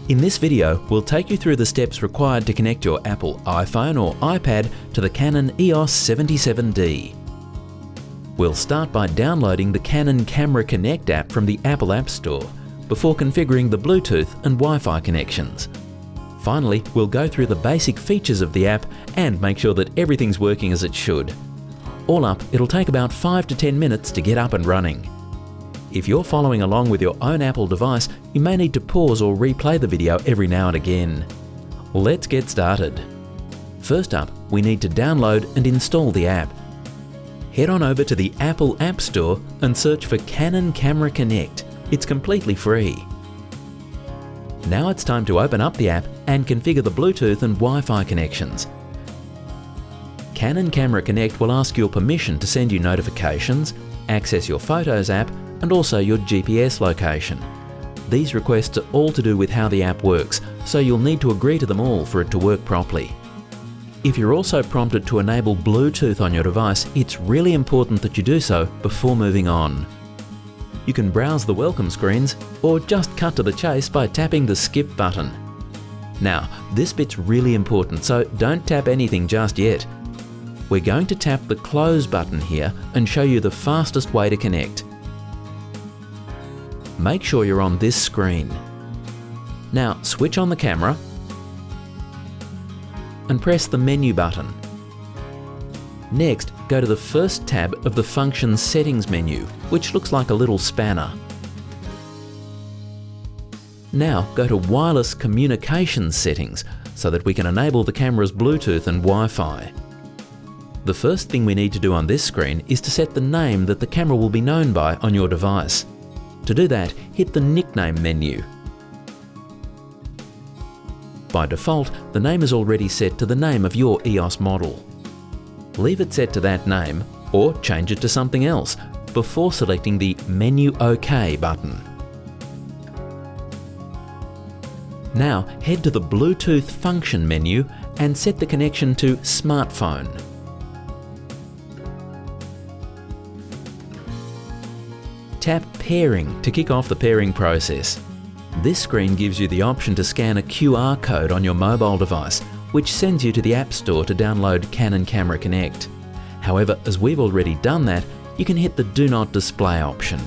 In this video, we'll take you through the steps required to connect your Apple iPhone or iPad to the Canon EOS 77D. We'll start by downloading the Canon Camera Connect app from the Apple App Store before configuring the Bluetooth and Wi-Fi connections. Finally, we'll go through the basic features of the app and make sure that everything's working as it should. All up, it'll take about 5 to 10 minutes to get up and running. If you're following along with your own Apple device, you may need to pause or replay the video every now and again. Let's get started. First up, we need to download and install the app. Head on over to the Apple App Store and search for Canon Camera Connect. It's completely free. Now it's time to open up the app and configure the Bluetooth and Wi-Fi connections. Canon Camera Connect will ask your permission to send you notifications, access your Photos app, and also your GPS location. These requests are all to do with how the app works, so you'll need to agree to them all for it to work properly. If you're also prompted to enable Bluetooth on your device, it's really important that you do so before moving on. You can browse the welcome screens or just cut to the chase by tapping the skip button. Now, this bit's really important, so don't tap anything just yet. We're going to tap the close button here and show you the fastest way to connect. Make sure you're on this screen. Now switch on the camera and press the menu button. Next, go to the first tab of the Function Settings menu, which looks like a little spanner. Now go to Wireless Communications Settings so that we can enable the camera's Bluetooth and Wi-Fi. The first thing we need to do on this screen is to set the name that the camera will be known by on your device. To do that, hit the Nickname menu. By default, the name is already set to the name of your EOS model. Leave it set to that name, or change it to something else, before selecting the Menu OK button. Now head to the Bluetooth function menu and set the connection to Smartphone. Tap Pairing to kick off the pairing process. This screen gives you the option to scan a QR code on your mobile device, which sends you to the App Store to download Canon Camera Connect. However, as we've already done that, you can hit the Do Not Display option.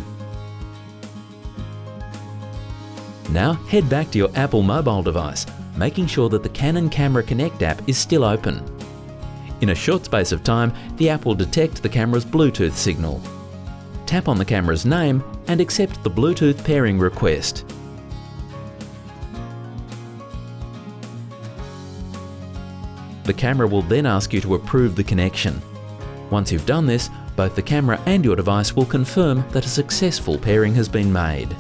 Now head back to your Apple mobile device, making sure that the Canon Camera Connect app is still open. In a short space of time, the app will detect the camera's Bluetooth signal. Tap on the camera's name and accept the Bluetooth pairing request. The camera will then ask you to approve the connection. Once you've done this, both the camera and your device will confirm that a successful pairing has been made.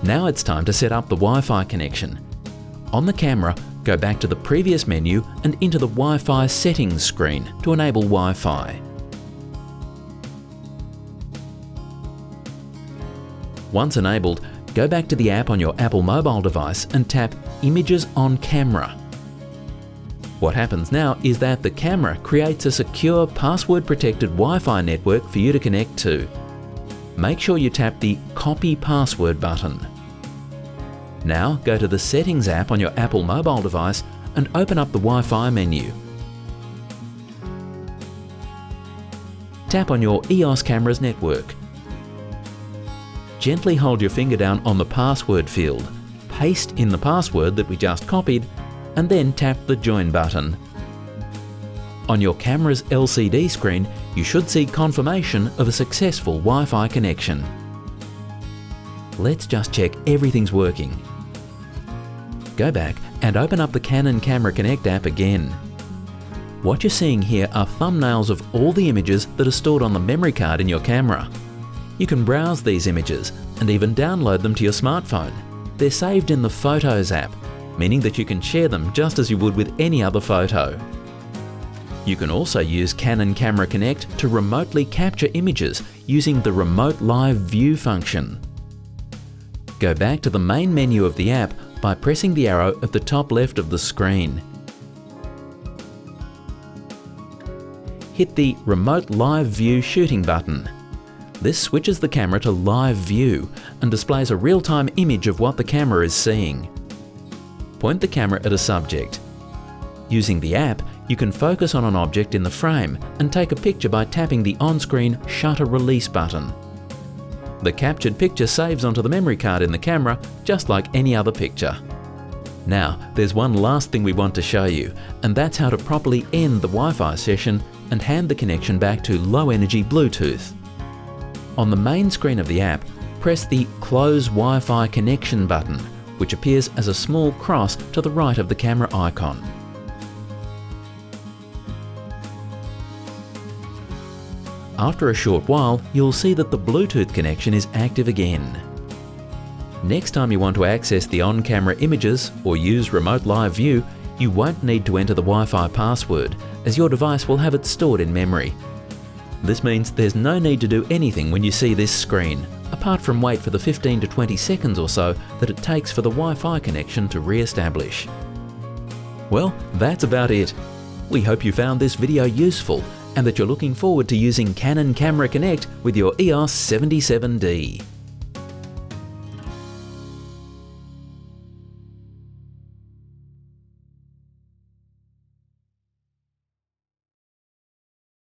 Now it's time to set up the Wi-Fi connection. On the camera, go back to the previous menu and into the Wi-Fi settings screen to enable Wi-Fi. Once enabled, go back to the app on your Apple mobile device and tap Images on Camera. What happens now is that the camera creates a secure password-protected Wi-Fi network for you to connect to. Make sure you tap the Copy Password button. Now go to the Settings app on your Apple mobile device and open up the Wi-Fi menu. Tap on your EOS camera's network. Gently hold your finger down on the password field, paste in the password that we just copied, and then tap the Join button. On your camera's LCD screen, you should see confirmation of a successful Wi-Fi connection. Let's just check everything's working. Go back and open up the Canon Camera Connect app again. What you're seeing here are thumbnails of all the images that are stored on the memory card in your camera. You can browse these images and even download them to your smartphone. They're saved in the Photos app, meaning that you can share them just as you would with any other photo. You can also use Canon Camera Connect to remotely capture images using the Remote Live View function. Go back to the main menu of the app by pressing the arrow at the top left of the screen. Hit the Remote Live View shooting button. This switches the camera to live view and displays a real-time image of what the camera is seeing. Point the camera at a subject. Using the app, you can focus on an object in the frame and take a picture by tapping the on-screen Shutter Release button. The captured picture saves onto the memory card in the camera, just like any other picture. Now, there's one last thing we want to show you, and that's how to properly end the Wi-Fi session and hand the connection back to low-energy Bluetooth. On the main screen of the app, press the Close Wi-Fi Connection button, which appears as a small cross to the right of the camera icon. After a short while, you'll see that the Bluetooth connection is active again. Next time you want to access the on-camera images or use Remote Live View, you won't need to enter the Wi-Fi password, as your device will have it stored in memory. This means there's no need to do anything when you see this screen, apart from wait for the 15 to 20 seconds or so that it takes for the Wi-Fi connection to re-establish. Well, that's about it. We hope you found this video useful and that you're looking forward to using Canon Camera Connect with your EOS 77D.